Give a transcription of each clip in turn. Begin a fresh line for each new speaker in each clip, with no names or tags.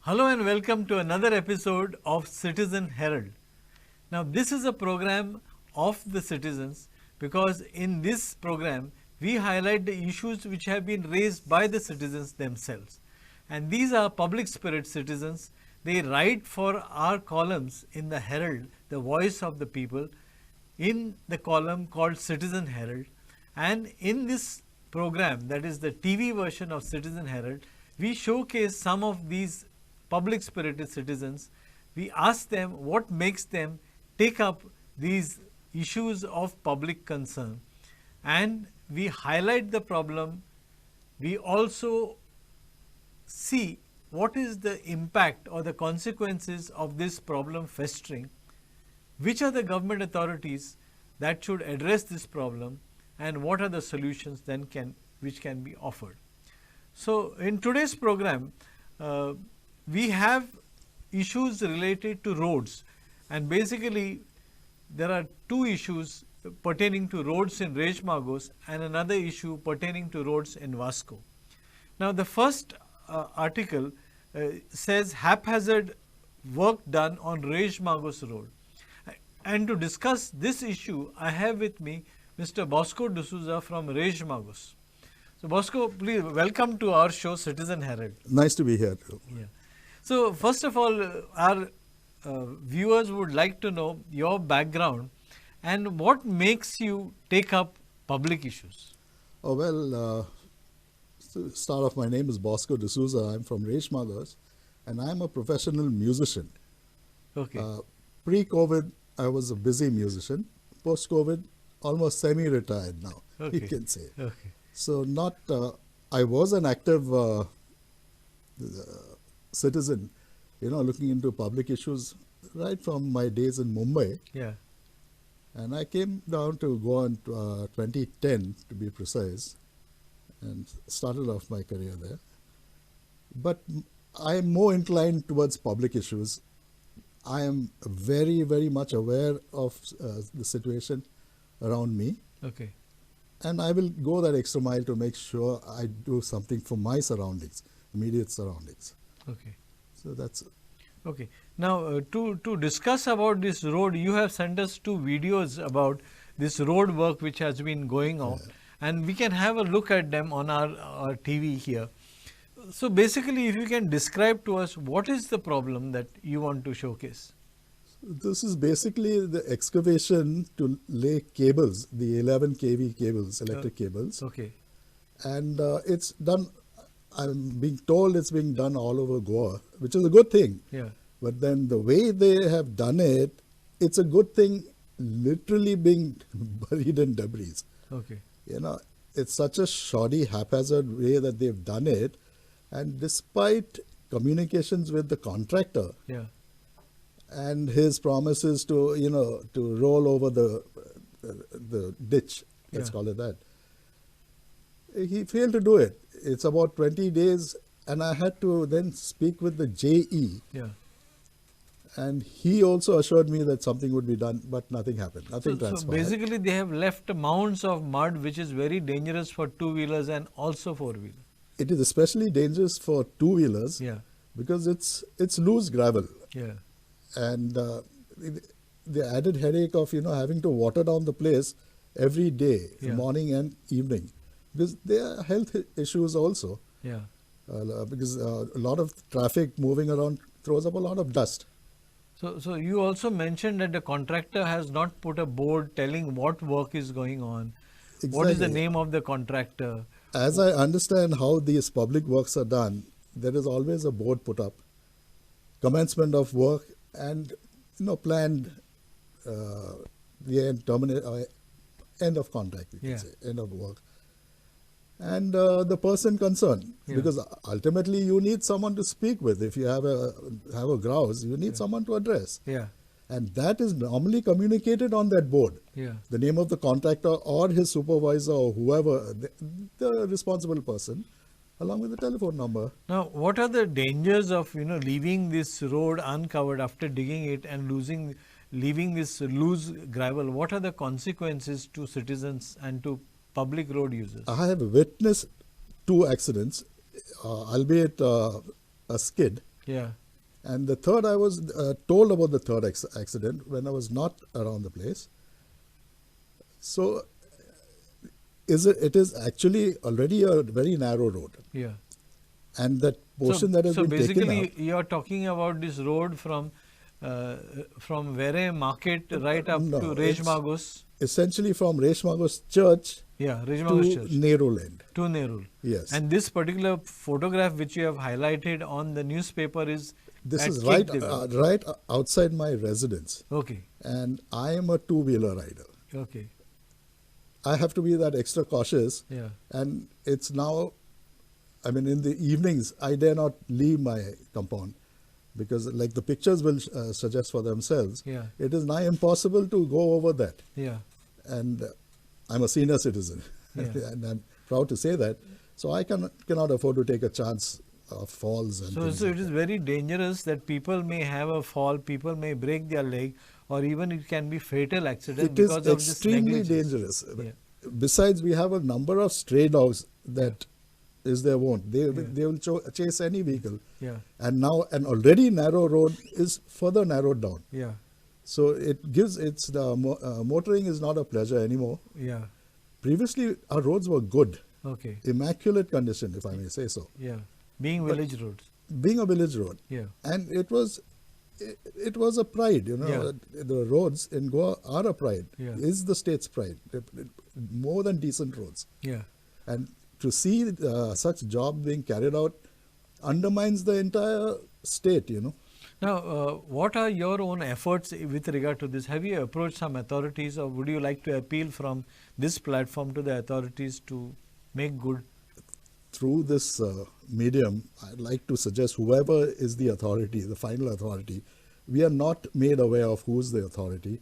Hello and welcome to another episode of Citizen Herald. Now, this is a program of the citizens because in this program we highlight the issues which have been raised by the citizens themselves. And these are public spirit citizens. They write for our columns in the Herald, the voice of the people, in the column called Citizen Herald. And in this program, that is the TV version of Citizen Herald, we showcase some of these public spirited citizens. We ask them what makes them take up these issues of public concern, and we highlight the problem. We also see what is the impact or the consequences of this problem festering, which are the government authorities that should address this problem, and what are the solutions then which can be offered. So, in today's program, we have issues related to roads, and basically there are two issues pertaining to roads in Reis Magos and another issue pertaining to roads in Vasco. Now, the first article says haphazard work done on Reis Magos road, and to discuss this issue I have with me Mr. Bosco De Souza from Reis Magos. So, Bosco, please welcome to our show Citizen Herald.
Nice to be here.
Yeah. So, first of all, our viewers would like to know your background and what makes you take up public issues.
Oh, well, to start off, my name is Bosco De Souza. I'm from Reis Magos, and I'm a professional musician.
Okay.
Pre-COVID, I was a busy musician. Post-COVID, almost semi-retired now,
Okay.
you can say.
Okay.
So, I was an active citizen, looking into public issues right from my days in Mumbai.
Yeah.
And I came down to Goa in 2010, to be precise, and started off my career there. But I am more inclined towards public issues. I am very, very much aware of the situation around me.
Okay.
And I will go that extra mile to make sure I do something for my surroundings, immediate surroundings.
Okay.
So that's it.
Okay. Now, to discuss about this road, you have sent us two videos about this road work which has been going on, and we can have a look at them on our TV here. So, basically, if you can describe to us what is the problem that you want to showcase.
This is basically the excavation to lay cables, the 11 kV cables, electric cables.
Okay.
And it's done, I'm being told it's being done all over Goa, which is a good thing.
Yeah.
But then the way they have done it, it's a good thing literally being buried in debris.
Okay.
It's such a shoddy, haphazard way that they've done it. And despite communications with the contractor,
Yeah.
and his promises to to roll over the ditch, let's
Yeah.
call it that, he failed to do it. It's about 20 days, and I had to then speak with the JE,
Yeah.
and he also assured me that something would be done, but nothing happened. Nothing
So
transpired.
basically, they have left mounds of mud, which is very dangerous for two-wheelers and also four-wheelers.
It is especially dangerous for two-wheelers,
Yeah.
because it's loose gravel,
Yeah.
and the added headache of having to water down the place every day,
Yeah.
morning and evening, because there are health issues also,
Yeah.
because a lot of traffic moving around throws up a lot of dust.
So you also mentioned that the contractor has not put a board telling what work is going on. What is the
Exactly.
name of the contractor?
As I understand how these public works are done, there is always a board put up, commencement of work, and planned the end of contract, you can
Yeah.
say, end of work. And the person concerned,
Yeah.
because ultimately you need someone to speak with. If you have a grouse, you need someone to address,
Yeah.
and that is normally communicated on that board.
Yeah.
The name of the contractor or his supervisor or whoever, the responsible person, along with the telephone number.
Now, what are the dangers of leaving this road uncovered after digging it and leaving this loose gravel? What are the consequences to citizens and to public road users?
I have witnessed 2 accidents, albeit a skid. And the third, I was told about the third accident when I was not around the place. So it is actually already a very narrow road. And that portion that has been taken
So
out.
basically you are talking about this road from Vere Market right up to Reis Magos.
Essentially from Reis Magos Church to Nehru Land.
To Nehru.
Yes.
And this particular photograph which you have highlighted on the newspaper is
this is right outside my residence. And I am a two-wheeler rider. I have to be that extra cautious. And it's now, I mean, in the evenings, I dare not leave my compound because, like the pictures will suggest for themselves, it is nigh impossible to go over that. And I'm a senior citizen, and I'm proud to say that. So I cannot afford to take a chance of falls. And
so it is very dangerous that people may have a fall, people may break their leg, or even it can be fatal accident because of this
extremely dangerous. Besides, we have a number of stray dogs that is their wont. They will chase any vehicle. And now an already narrow road is further narrowed down. So it gives motoring is not a pleasure anymore. Previously, our roads were good. Immaculate condition, if I may say so.
Being village roads.
Being a village road. And it was a pride, you know. The roads in Goa are a pride. Is the state's pride. More than decent roads. And to see such job being carried out undermines the entire state, you know.
Now, what are your own efforts with regard to this? Have you approached some authorities, or would you like to appeal from this platform to the authorities to make good?
Through this medium, I'd like to suggest whoever is the authority, the final authority, we are not made aware of who's the authority,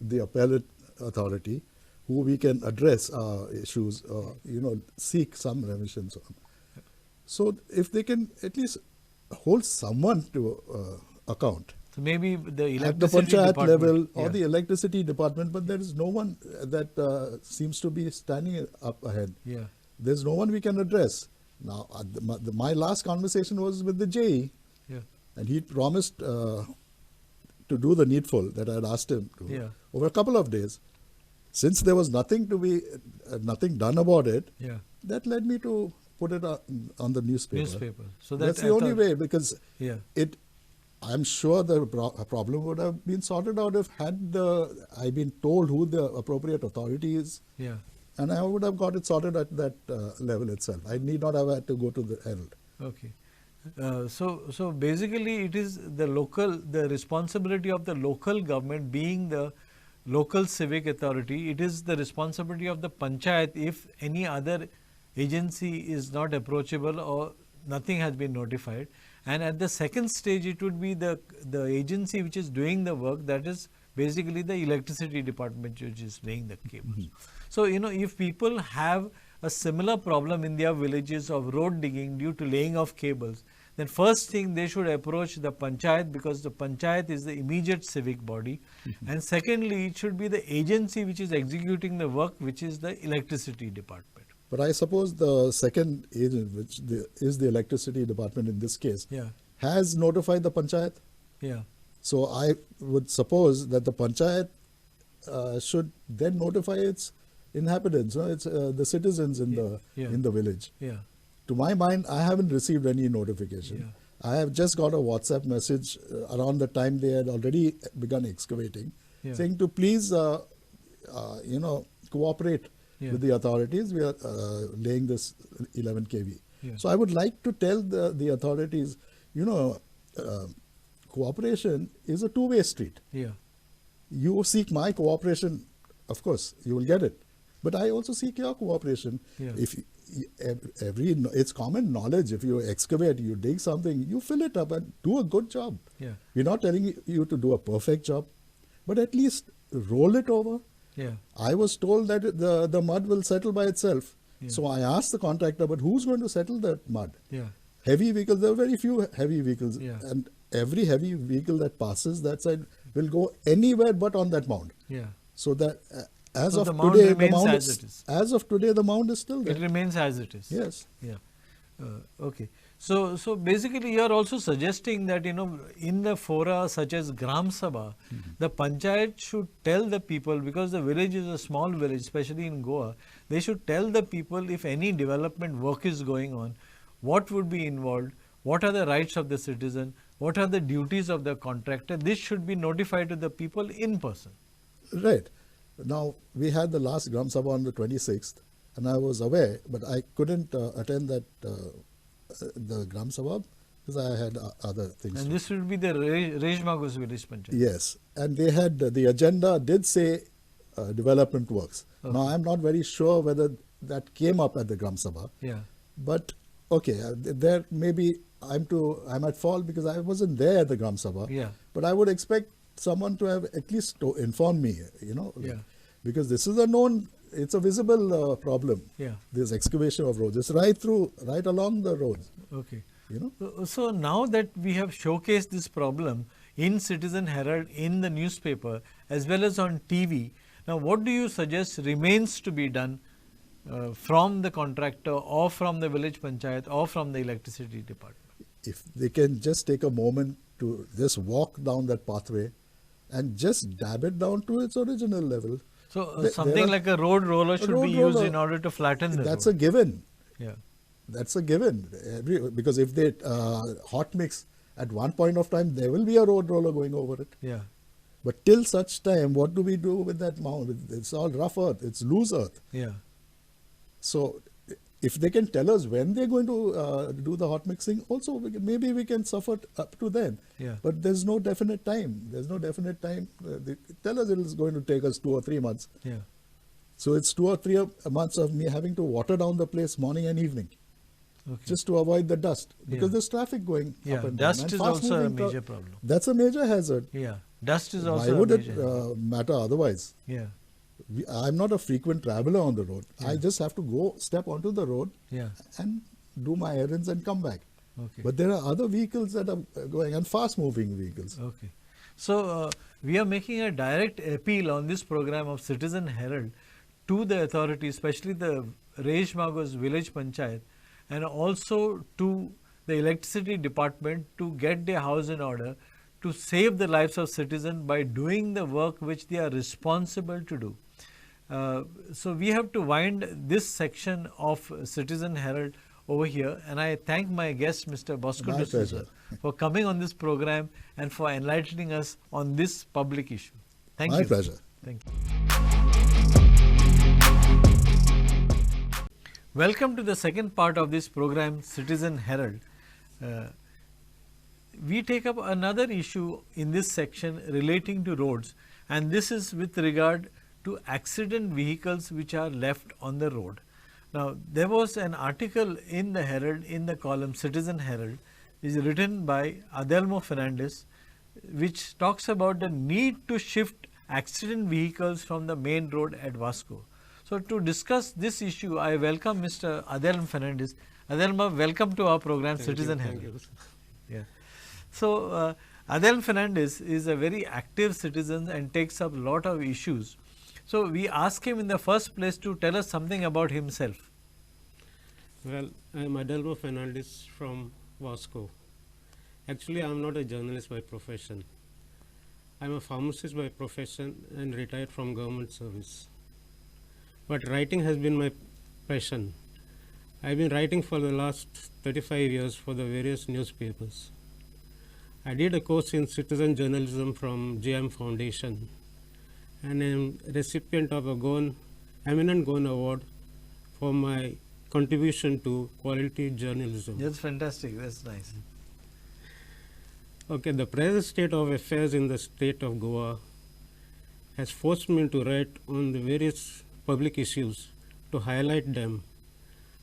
the appellate authority, who we can address our issues, you know, seek some remissions on. So if they can at least hold someone to account.
So maybe the electricity
at the panchayat
department
level or the electricity department, but there is no one that seems to be standing up ahead. There's no one we can address. Now, my last conversation was with the JE, and he promised to do the needful that I had asked him to over a couple of days. Since there was nothing to be, nothing done about it, that led me to put it on the newspaper.
So
that's the only way, because I'm sure the problem would have been sorted out if I been told who the appropriate authority is. And I would have got it sorted at that level itself. I need not have had to go to the Herald.
So basically it is the responsibility of the local government, being the local civic authority. It is the responsibility of the panchayat if any other agency is not approachable or nothing has been notified. And at the second stage, it would be the agency which is doing the work, that is basically the electricity department which is laying the cables. So, you know, if people have a similar problem in their villages of road digging due to laying of cables, then first thing they should approach the panchayat, because the panchayat is the immediate civic body. And secondly, it should be the agency which is executing the work, which is the electricity department.
But I suppose the second agent, which is the electricity department in this case, has notified the panchayat. So I would suppose that the panchayat should then notify its inhabitants, it's the citizens in the village. To my mind, I haven't received any notification. I have just got a WhatsApp message around the time they had already begun excavating, saying to please, cooperate with the authorities. We are laying this 11 kV. So I would like to tell the authorities, cooperation is a two-way street. You seek my cooperation, of course, you will get it. But I also seek your cooperation. If it's common knowledge, if you excavate, you dig something, you fill it up and do a good job. We're not telling you to do a perfect job, but at least roll it over. I was told that the mud will settle by itself. So I asked the contractor, but who's going to settle that mud? Heavy vehicles, there are very few heavy vehicles. And every heavy vehicle that passes that side will go anywhere but on that mound. So that as of today, the mound is still there.
It remains as it is.
Yes.
Okay. So basically, you are also suggesting that in the fora such as Gram Sabha, the panchayat should tell the people, because the village is a small village, especially in Goa, they should tell the people if any development work is going on, what would be involved, what are the rights of the citizen, what are the duties of the contractor. This should be notified to the people in person.
Right. Now, we had the last Gram Sabha on the 26th, and I was away, but I couldn't attend that the Gram Sabha because I had other things.
And this would be the Reis Magos village panchayat.
Yes, and they had the agenda did say development works.
Okay.
Now, I'm not very sure whether that came up at the Gram Sabha.
Yeah.
But okay, there maybe I'm at fault because I wasn't there at the Gram Sabha.
Yeah.
But I would expect someone to have at least informed me.
Yeah.
Because this is it's a visible problem.
Yeah.
This excavation of roads. It's right along the roads.
Okay.
So
now that we have showcased this problem in Citizen Herald, in the newspaper, as well as on TV, now what do you suggest remains to be done from the contractor or from the village panchayat or from the electricity department?
If they can just take a moment to just walk down that pathway and just dab it down to its original level.
So something like a road roller should be used in order to flatten the road.
That's a given.
Yeah.
That's a given. Because if they hot mix, at one point of time, there will be a road roller going over it.
Yeah.
But till such time, what do we do with that mound? It's all rough earth. It's loose earth.
Yeah.
So if they can tell us when they're going to do the hot mixing, also maybe we can suffer up to then.
Yeah.
But there's no definite time. There's no definite time. They tell us it's going to take us 2 or 3 months.
Yeah.
So it's 2 or 3 months of me having to water down the place morning and evening.
Okay.
Just to avoid the dust, because
Yeah.
there's traffic going up and down.
Dust
And
is also a
fast-moving
major problem.
That's a major hazard.
Yeah. Dust is also
Why
a
would
major
it
hazard.
matter otherwise?
Yeah.
I'm not a frequent traveler on the road. I just have to step onto the road
Yeah.
and do my errands and come back.
Okay.
But there are other vehicles that are going, and fast-moving vehicles.
Okay. So we are making a direct appeal on this program of Citizen Herald to the authorities, especially the Reis Magos village panchayat, and also to the electricity department to get their house in order, to save the lives of citizens by doing the work which they are responsible to do. So we have to wind this section of Citizen Herald over here, and I thank my guest, Mr. Bosco De Souza, for coming on this program and for enlightening us on this public issue. Thank you.
My pleasure.
Thank you. Welcome to the second part of this program, Citizen Herald. We take up another issue in this section relating to roads, and this is with regard to accident vehicles which are left on the road. Now, there was an article in the Herald, in the column Citizen Herald, is written by Adelmo Fernandes, which talks about the need to shift accident vehicles from the main road at Vasco. So, to discuss this issue, I welcome Mr. Adelmo Fernandes. Adelmo, welcome to our program, Citizen Herald.
Thank you.
Yeah. So, Adel Fernandez is a very active citizen and takes up a lot of issues. So, we ask him in the first place to tell us something about himself.
Well, I am Adelmo Fernandes from Vasco. Actually, I am not a journalist by profession. I am a pharmacist by profession and retired from government service. But writing has been my passion. I have been writing for the last 35 years for the various newspapers. I did a course in citizen journalism from JM Foundation and am recipient of a eminent Goan Award for my contribution to quality journalism.
That's fantastic. That's nice.
Okay, the present state of affairs in the state of Goa has forced me to write on the various public issues to highlight them,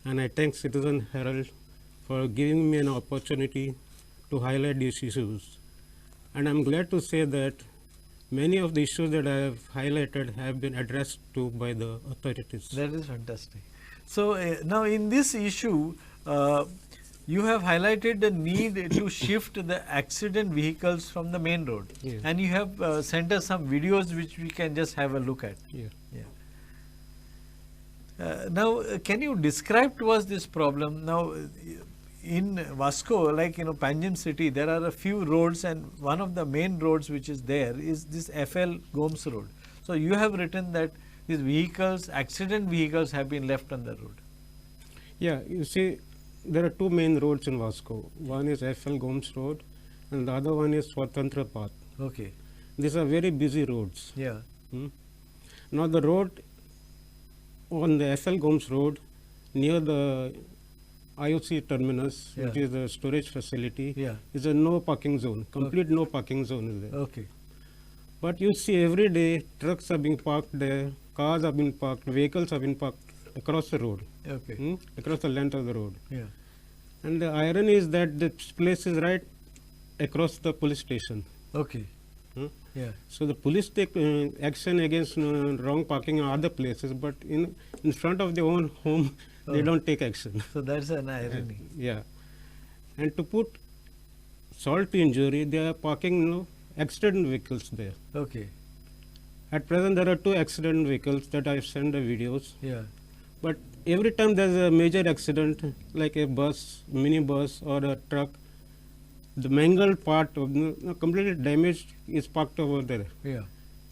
and I thank Citizen Herald for giving me an opportunity to highlight these issues. And I'm glad to say that many of the issues that I have highlighted have been addressed to by the authorities.
That is fantastic. So, now in this issue, you have highlighted the need to shift the accident vehicles from the main road.
Yeah.
And you have sent us some videos which we can just have a look at.
Yeah.
Now, can you describe to us this problem? Now, in Vasco, like Panjim city, there are a few roads, and one of the main roads which is there is this FL Gomes road. So you have written that these vehicles, accident vehicles, have been left on the road.
Yeah, you see, there are two main roads in Vasco. One is FL Gomes Road, and the other one is Swatantra Path.
Okay.
These are very busy roads.
Yeah.
Now the road on the FL Gomes Road near the IOC terminus, which
Yeah.
is the storage facility,
Yeah.
is a no parking zone. Complete no parking zone is there.
Okay.
But you see every day trucks are being parked there, cars are being parked, vehicles are being parked across the road,
Okay.
across the length of the road.
Yeah.
And the irony is that this place is right across the police station.
Okay.
Hmm?
Yeah.
So the police take action against wrong parking in other places, but in front of their own home, they
Oh.
don't take action.
So that's an irony.
Yeah. And to put salt to injury, they are parking accident vehicles there.
Okay.
At present, there are 2 accident vehicles that I have sent the videos.
Yeah.
But every time there's a major accident, like a bus, minibus, or a truck, the mangled part of completely damaged is parked over there.
Yeah.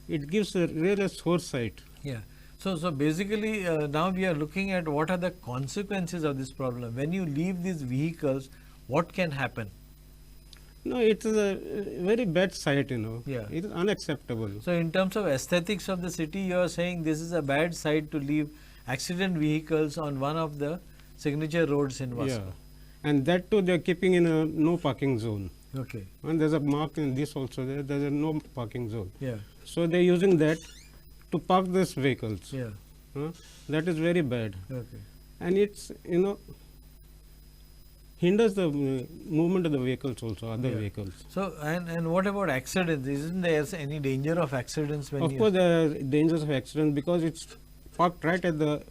It gives a real sore sight.
Yeah. So basically, now we are looking at what are the consequences of this problem. When you leave these vehicles, what can happen?
No, it is a very bad sight,
Yeah.
It is unacceptable.
So in terms of aesthetics of the city, you are saying this is a bad sight to leave accident vehicles on one of the signature roads in Vasco.
Yeah. And that too, they are keeping in a no parking zone.
Okay.
And there's a mark in this also, there's a no parking zone.
Yeah.
So they're using that to park these vehicles.
Yeah.
That is very bad.
Okay.
And it's, hinders the movement of the vehicles also, other
Yeah.
vehicles.
So and what about accidents? Isn't there any danger of accidents when
Of
you?
course, there are dangers of accident because it's parked right at the,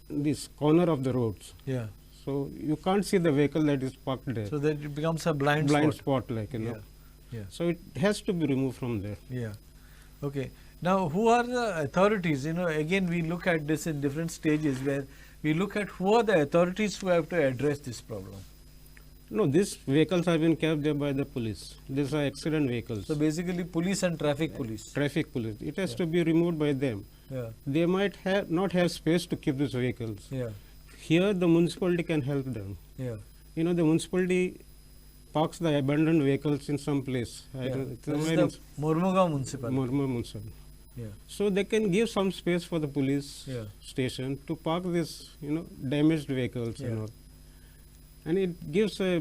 this corner of the roads.
Yeah.
So you can't see the vehicle that is parked there.
So that it becomes a blind
spot, like,
Yeah. Yeah.
So it has to be removed from there.
Yeah. Okay. Now, who are the authorities? Again, we look at this in different stages where we look at who are the authorities who have to address this problem.
No, these vehicles have been kept there by the police. These are accident vehicles.
So basically, police and traffic police.
Traffic police. It has
Yeah.
to be removed by them.
Yeah.
They might not have space to keep these vehicles.
Yeah.
Here, the municipality can help them.
Yeah.
The municipality parks the abandoned vehicles in some place. I
Yeah.
don't-
This is
somewhere
the Mormugaon municipality.
Mormor municipal.
Yeah.
So they can give some space for the police
Yeah.
station to park these, damaged vehicles and
Yeah.
all. And it gives a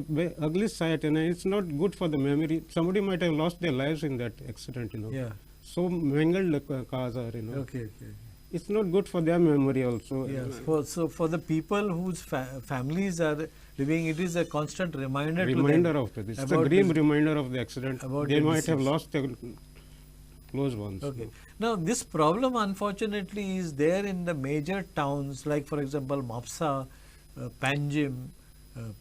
ugly sight, and it's not good for the memory. Somebody might have lost their lives in that accident,
Yeah.
So mangled the cars are,
Okay. Okay.
It's not good for their memory also.
Yes. For the people whose families are living, it is a constant reminder to them
of it. It's a
about
grim
this-
reminder of the accident.
about
They
the
might have
deceased.
lost their close ones.
Okay. Now, this problem unfortunately is there in the major towns like, for example, Mapsa, Panjim,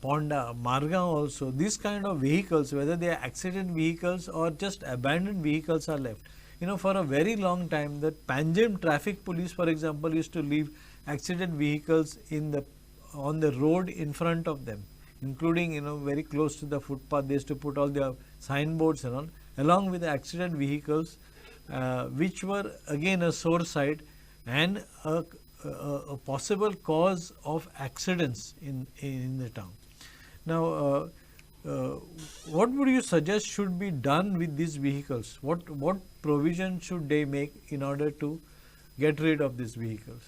Ponda, Margaon also. These kind of vehicles, whether they are accident vehicles or just abandoned vehicles, are left. For a very long time, the Panjim traffic police, for example, used to leave accident vehicles on the road in front of them, including very close to the footpath. They used to put all their signboards and all, along with the accident vehicles, which were again a sore sight and a possible cause of accidents in the town. Now, what would you suggest should be done with these vehicles? What provision should they make in order to get rid of these vehicles?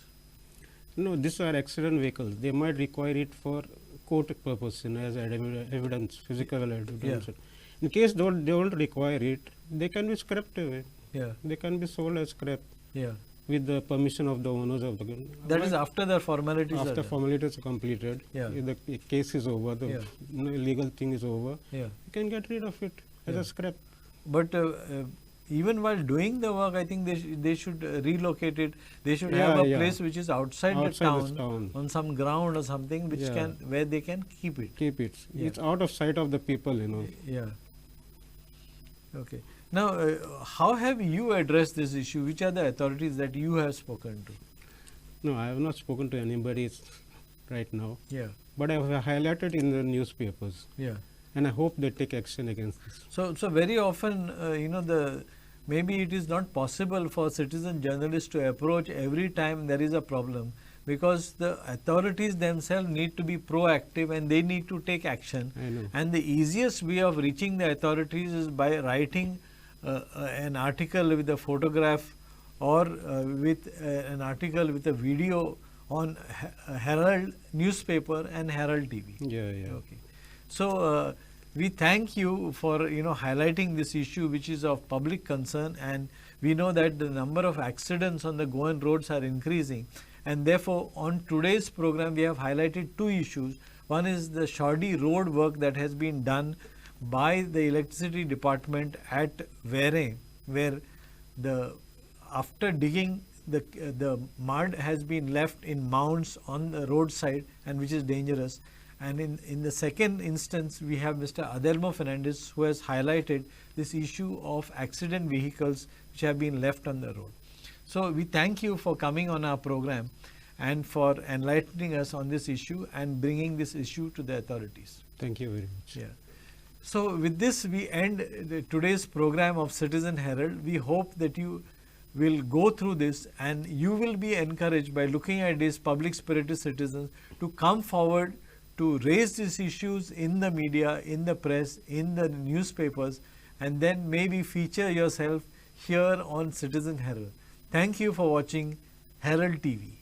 No, these are accident vehicles. They might require it for court purpose, as evidence, physical evidence.
Yeah.
In case they don't require it, they can be scrapped away.
Yeah.
They can be sold as scrap
Yeah.
with the permission of the owners of the gun.
That is after the formalities are
After
done.
formalities are completed,
Yeah.
if the case is over, the
Yeah.
legal thing is over,
Yeah.
you can get rid of it as
Yeah.
a scrap.
But even while doing the work, I think they should relocate it. They should have a
Yeah.
place which is outside the
Outside this
town,
town.
on some ground or something, which
Yeah.
where they can keep it.
Keep it.
Yeah.
It's out of sight of the people,
Yeah. Okay. Now, how have you addressed this issue? Which are the authorities that you have spoken to?
No, I have not spoken to anybody. right now,
Yeah.
but I have highlighted in the newspapers,
Yeah.
and I hope they take action against this.
So very often, maybe it is not possible for citizen journalists to approach every time there is a problem, because the authorities themselves need to be proactive and they need to take action.
I know.
And the easiest way of reaching the authorities is by writing an article with a photograph, or with an article with a video on Herald newspaper and Herald TV.
Yeah, yeah.
Okay. So we thank you for highlighting this issue, which is of public concern, and we know that the number of accidents on the Goan roads are increasing, and therefore on today's program we have highlighted two issues. One is the shoddy road work that has been done by the electricity department at Vere, where after digging the mud has been left in mounds on the roadside, and which is dangerous. And in the second instance, we have Mr. Adelmo Fernandes, who has highlighted this issue of accident vehicles which have been left on the road. So we thank you for coming on our program and for enlightening us on this issue and bringing this issue to the authorities.
Thank you very much.
Yeah. So with this, we end today's program of Citizen Herald. We hope that you will go through this and you will be encouraged by looking at these public spirited citizens to come forward to raise these issues in the media, in the press, in the newspapers, and then maybe feature yourself here on Citizen Herald. Thank you for watching Herald TV.